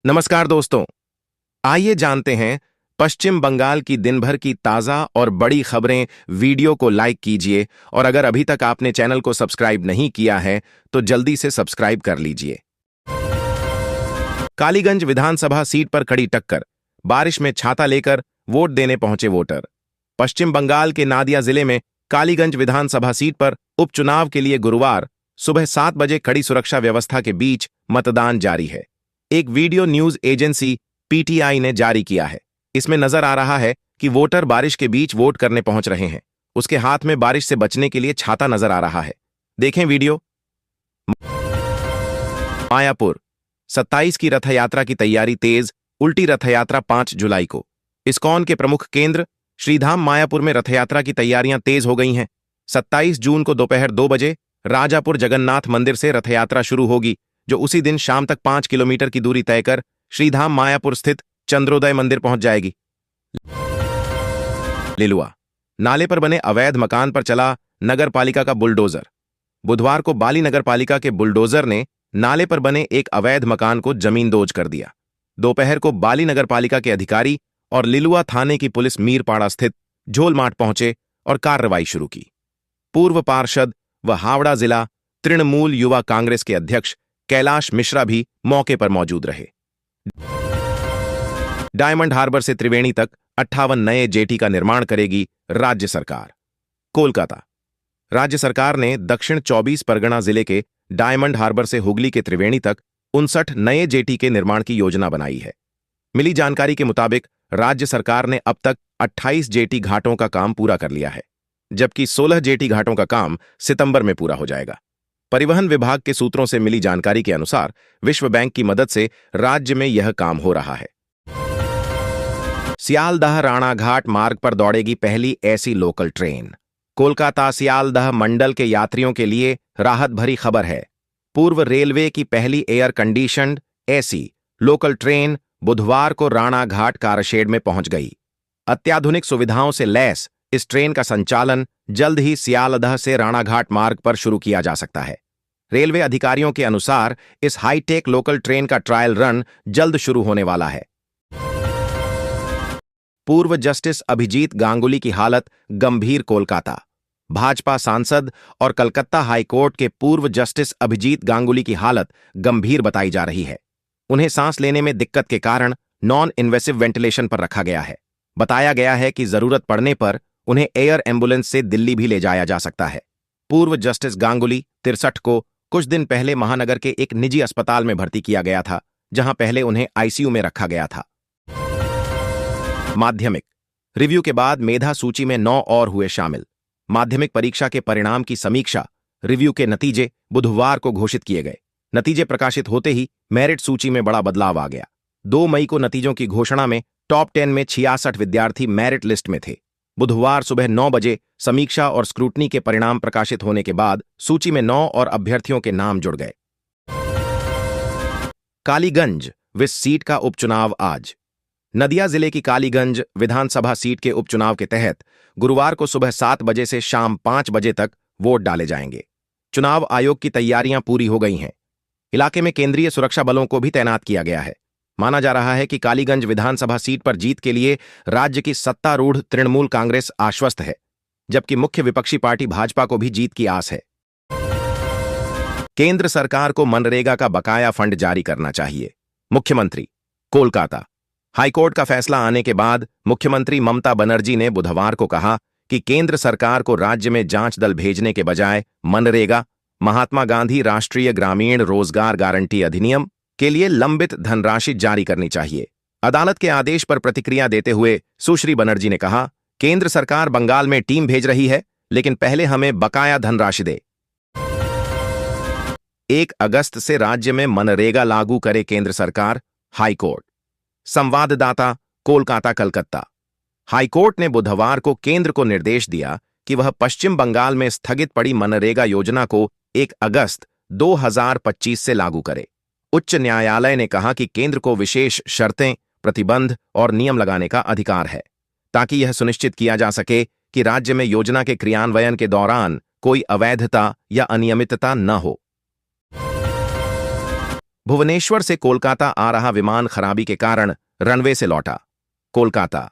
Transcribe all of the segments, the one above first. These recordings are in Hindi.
नमस्कार दोस्तों, आइए जानते हैं पश्चिम बंगाल की दिन भर की ताज़ा और बड़ी खबरें। वीडियो को लाइक कीजिए और अगर अभी तक आपने चैनल को सब्सक्राइब नहीं किया है तो जल्दी से सब्सक्राइब कर लीजिए। कालीगंज विधानसभा सीट पर कड़ी टक्कर, बारिश में छाता लेकर वोट देने पहुंचे वोटर। पश्चिम बंगाल के नादिया जिले में कालीगंज विधानसभा सीट पर उपचुनाव के लिए गुरुवार सुबह 7 बजे कड़ी सुरक्षा व्यवस्था के बीच मतदान जारी है। एक वीडियो न्यूज एजेंसी पीटीआई ने जारी किया है। इसमें नजर आ रहा है कि वोटर बारिश के बीच वोट करने पहुंच रहे हैं। उसके हाथ में बारिश से बचने के लिए छाता नजर आ रहा है। देखें वीडियो। मायापुर 27 की रथ यात्रा की तैयारी तेज, उल्टी रथ यात्रा 5 जुलाई को। इस्कॉन के प्रमुख केंद्र श्रीधाम मायापुर में रथ यात्रा की तैयारियां तेज हो गई हैं। 27 जून को दोपहर 2 बजे राजापुर जगन्नाथ मंदिर से रथ यात्रा शुरू होगी, जो उसी दिन शाम तक 5 किलोमीटर की दूरी तय कर श्रीधाम मायापुर स्थित चंद्रोदय मंदिर पहुंच जाएगी। लिलुआ नाले पर बने अवैध मकान पर चला नगर पालिका का बुलडोजर। बुधवार को बाली नगर पालिका के बुलडोजर ने नाले पर बने एक अवैध मकान को जमींदोज कर दिया। दोपहर को बाली नगर पालिका के अधिकारी और लिलुआ थाने की पुलिस मीरपाड़ा स्थित झोलमाट पहुंचे और कार्रवाई शुरू की। पूर्व पार्षद व हावड़ा जिला तृणमूल युवा कांग्रेस के अध्यक्ष कैलाश मिश्रा भी मौके पर मौजूद रहे। डायमंड हार्बर से त्रिवेणी तक 58 नए जेटी का निर्माण करेगी राज्य सरकार। कोलकाता राज्य सरकार ने दक्षिण 24 परगना जिले के डायमंड हार्बर से हुगली के त्रिवेणी तक 59 नए जेटी के निर्माण की योजना बनाई है। मिली जानकारी के मुताबिक राज्य सरकार ने अब तक 28 जेटी घाटों का काम पूरा कर लिया है, जबकि 16 जेटी घाटों का काम सितंबर में पूरा हो जाएगा। परिवहन विभाग के सूत्रों से मिली जानकारी के अनुसार विश्व बैंक की मदद से राज्य में यह काम हो रहा है। सियालदह राणाघाट मार्ग पर दौड़ेगी पहली ऐसी लोकल ट्रेन। कोलकाता सियालदह मंडल के यात्रियों के लिए राहत भरी खबर है। पूर्व रेलवे की पहली एयर कंडीशन्ड ऐसी लोकल ट्रेन बुधवार को राणाघाट कारशेड में पहुंच गई। अत्याधुनिक सुविधाओं से लैस इस ट्रेन का संचालन जल्द ही सियालदह से राणाघाट मार्ग पर शुरू किया जा सकता है। रेलवे अधिकारियों के अनुसार इस हाईटेक लोकल ट्रेन का ट्रायल रन जल्द शुरू होने वाला है। पूर्व जस्टिस अभिजीत गांगुली की हालत गंभीर। कोलकाता भाजपा सांसद और कलकत्ता हाईकोर्ट के पूर्व जस्टिस अभिजीत गांगुली की हालत गंभीर बताई जा रही है। उन्हें सांस लेने में दिक्कत के कारण नॉन इन्वेसिव वेंटिलेशन पर रखा गया है। बताया गया है कि जरूरत पड़ने पर उन्हें एयर एम्बुलेंस से दिल्ली भी ले जाया जा सकता है। पूर्व जस्टिस गांगुली 63 को कुछ दिन पहले महानगर के एक निजी अस्पताल में भर्ती किया गया था, जहां पहले उन्हें आईसीयू में रखा गया था। माध्यमिक रिव्यू के बाद मेधा सूची में 9 और हुए शामिल। माध्यमिक परीक्षा के परिणाम की समीक्षा रिव्यू के नतीजे बुधवार को घोषित किए गए। नतीजे प्रकाशित होते ही मेरिट सूची में बड़ा बदलाव आ गया। 2 मई को नतीजों की घोषणा में टॉप 10 में 66 विद्यार्थी मेरिट लिस्ट में थे। बुधवार सुबह 9 बजे समीक्षा और स्क्रूटनी के परिणाम प्रकाशित होने के बाद सूची में 9 और अभ्यर्थियों के नाम जुड़ गए। कालीगंज विस सीट का उपचुनाव आज। नदिया जिले की कालीगंज विधानसभा सीट के उपचुनाव के तहत गुरुवार को सुबह 7 बजे से शाम 5 बजे तक वोट डाले जाएंगे। चुनाव आयोग की तैयारियां पूरी हो गई हैं। इलाके में केंद्रीय सुरक्षा बलों को भी तैनात किया गया है। माना जा रहा है कि कालीगंज विधानसभा सीट पर जीत के लिए राज्य की सत्तारूढ़ तृणमूल कांग्रेस आश्वस्त है, जबकि मुख्य विपक्षी पार्टी भाजपा को भी जीत की आस है। केंद्र सरकार को मनरेगा का बकाया फंड जारी करना चाहिए। मुख्यमंत्री कोलकाता हाईकोर्ट का फैसला आने के बाद मुख्यमंत्री ममता बनर्जी ने बुधवार को कहा कि केंद्र सरकार को राज्य में जांच दल भेजने के बजाय मनरेगा, महात्मा गांधी राष्ट्रीय ग्रामीण रोजगार गारंटी अधिनियम के लिए लंबित धनराशि जारी करनी चाहिए। अदालत के आदेश पर प्रतिक्रिया देते हुए सुश्री बनर्जी ने कहा, केंद्र सरकार बंगाल में टीम भेज रही है, लेकिन पहले हमें बकाया धनराशि दे। 1 अगस्त से राज्य में मनरेगा लागू करे केंद्र सरकार, हाईकोर्ट। संवाददाता कोलकाता कलकत्ता हाईकोर्ट ने बुधवार को केंद्र को निर्देश दिया कि वह पश्चिम बंगाल में स्थगित पड़ी मनरेगा योजना को 1 अगस्त 2025 से लागू करे। उच्च न्यायालय ने कहा कि केंद्र को विशेष शर्तें, प्रतिबंध और नियम लगाने का अधिकार है, ताकि यह सुनिश्चित किया जा सके कि राज्य में योजना के क्रियान्वयन के दौरान कोई अवैधता या अनियमितता न हो। भुवनेश्वर से कोलकाता आ रहा विमान खराबी के कारण रनवे से लौटा। कोलकाता।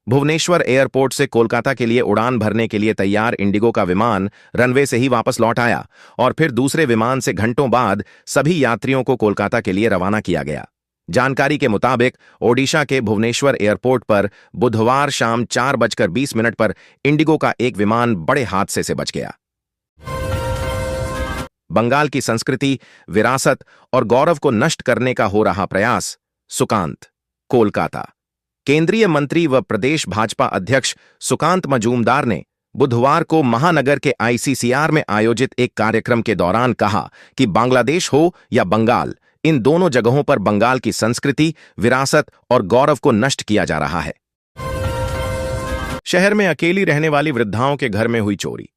भुवनेश्वर एयरपोर्ट से कोलकाता के लिए उड़ान भरने के लिए तैयार इंडिगो का विमान रनवे से ही वापस लौट आया और फिर दूसरे विमान से घंटों बाद सभी यात्रियों को कोलकाता के लिए रवाना किया गया। जानकारी के मुताबिक ओडिशा के भुवनेश्वर एयरपोर्ट पर बुधवार शाम 4:20 पर इंडिगो का एक विमान बड़े हादसे से बच गया। बंगाल की संस्कृति, विरासत और गौरव को नष्ट करने का हो रहा प्रयास। सुकांत। कोलकाता। केंद्रीय मंत्री व प्रदेश भाजपा अध्यक्ष सुकांत मजूमदार ने बुधवार को महानगर के आईसीसीआर में आयोजित एक कार्यक्रम के दौरान कहा कि बांग्लादेश हो या बंगाल, इन दोनों जगहों पर बंगाल की संस्कृति, विरासत और गौरव को नष्ट किया जा रहा है। शहर में अकेली रहने वाली वृद्धाओं के घर में हुई चोरी।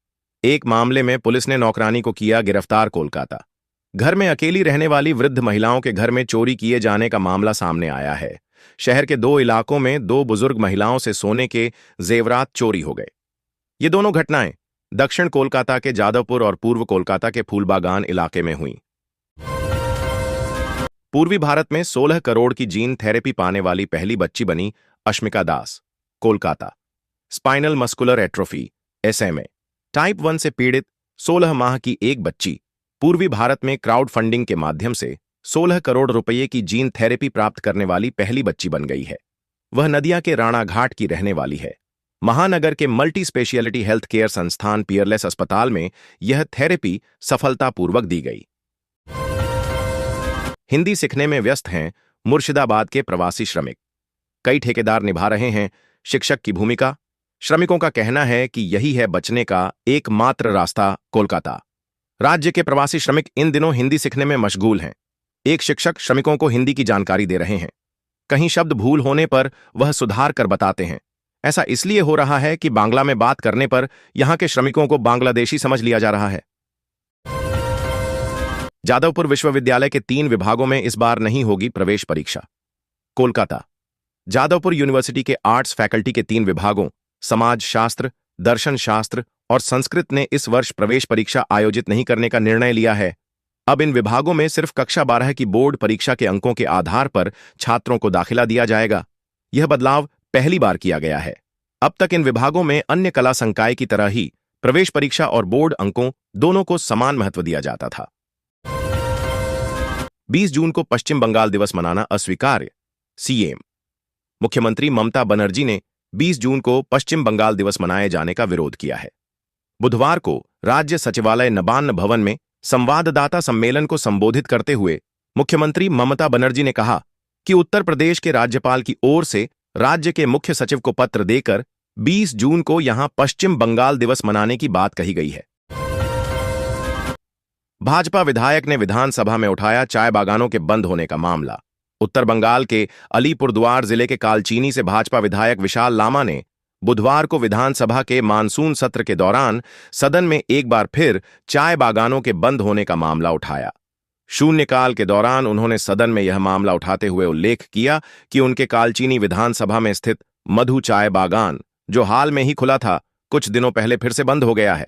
एक मामले में पुलिस ने नौकरानी को किया गिरफ्तार। कोलकाता। घर में अकेली रहने वाली वृद्ध महिलाओं के घर में चोरी किए जाने का मामला सामने आया है। शहर के 2 इलाकों में 2 बुजुर्ग महिलाओं से सोने के जेवरात चोरी हो गए। ये दोनों घटनाएं दक्षिण कोलकाता के जादवपुर और पूर्व कोलकाता के फूलबागान इलाके में हुई। पूर्वी भारत में 16 करोड़ की जीन थेरेपी पाने वाली पहली बच्ची बनी Ashmika Das. Kolkata. Spinal muscular atrophy SMA type 1 से पीड़ित 16 माह की एक बच्ची पूर्वी भारत में क्राउड फंडिंग के माध्यम से 16 करोड़ रुपये की जीन थेरेपी प्राप्त करने वाली पहली बच्ची बन गई है। वह नदिया के राणा घाट की रहने वाली है। महानगर के मल्टी स्पेशियलिटी हेल्थ केयर संस्थान पियरलेस अस्पताल में यह थेरेपी सफलतापूर्वक दी गई। हिंदी सीखने में व्यस्त हैं मुर्शिदाबाद के प्रवासी श्रमिक। कई ठेकेदार निभा रहे हैं शिक्षक की भूमिका। श्रमिकों का कहना है कि यही है बचने का एकमात्र रास्ता। कोलकाता। राज्य के प्रवासी श्रमिक इन दिनों हिंदी सीखने में मशगूल हैं। एक शिक्षक श्रमिकों को हिंदी की जानकारी दे रहे हैं। कहीं शब्द भूल होने पर वह सुधार कर बताते हैं। ऐसा इसलिए हो रहा है कि बांग्ला में बात करने पर यहां के श्रमिकों को बांग्लादेशी समझ लिया जा रहा है। जादवपुर विश्वविद्यालय के 3 विभागों में इस बार नहीं होगी प्रवेश परीक्षा। कोलकाता। जादवपुर यूनिवर्सिटी के आर्ट्स फैकल्टी के 3 विभागों समाज शास्त्र, दर्शन शास्त्र और संस्कृत ने इस वर्ष प्रवेश परीक्षा आयोजित नहीं करने का निर्णय लिया है। अब इन विभागों में सिर्फ कक्षा 12 की बोर्ड परीक्षा के अंकों के आधार पर छात्रों को दाखिला दिया जाएगा। यह बदलाव पहली बार किया गया है। अब तक इन विभागों में अन्य कला संकाय की तरह ही प्रवेश परीक्षा और बोर्ड अंकों दोनों को समान महत्व दिया जाता था। 20 जून को पश्चिम बंगाल दिवस मनाना अस्वीकार्य। CM मुख्यमंत्री ममता बनर्जी ने 20 जून को पश्चिम बंगाल दिवस मनाए जाने का विरोध किया है। बुधवार को राज्य सचिवालय नबान्न भवन में संवाददाता सम्मेलन को संबोधित करते हुए मुख्यमंत्री ममता बनर्जी ने कहा कि उत्तर प्रदेश के राज्यपाल की ओर से राज्य के मुख्य सचिव को पत्र देकर 20 जून को यहां पश्चिम बंगाल दिवस मनाने की बात कही गई है। भाजपा विधायक ने विधानसभा में उठाया चाय बागानों के बंद होने का मामला। उत्तर बंगाल के अलीपुरद्वार जिले के कालचीनी से भाजपा विधायक विशाल लामा ने बुधवार को विधानसभा के मानसून सत्र के दौरान सदन में एक बार फिर चाय बागानों के बंद होने का मामला उठाया। शून्यकाल के दौरान उन्होंने सदन में यह मामला उठाते हुए उल्लेख किया कि उनके कालचीनी विधानसभा में स्थित मधु चाय बागान, जो हाल में ही खुला था, कुछ दिनों पहले फिर से बंद हो गया है।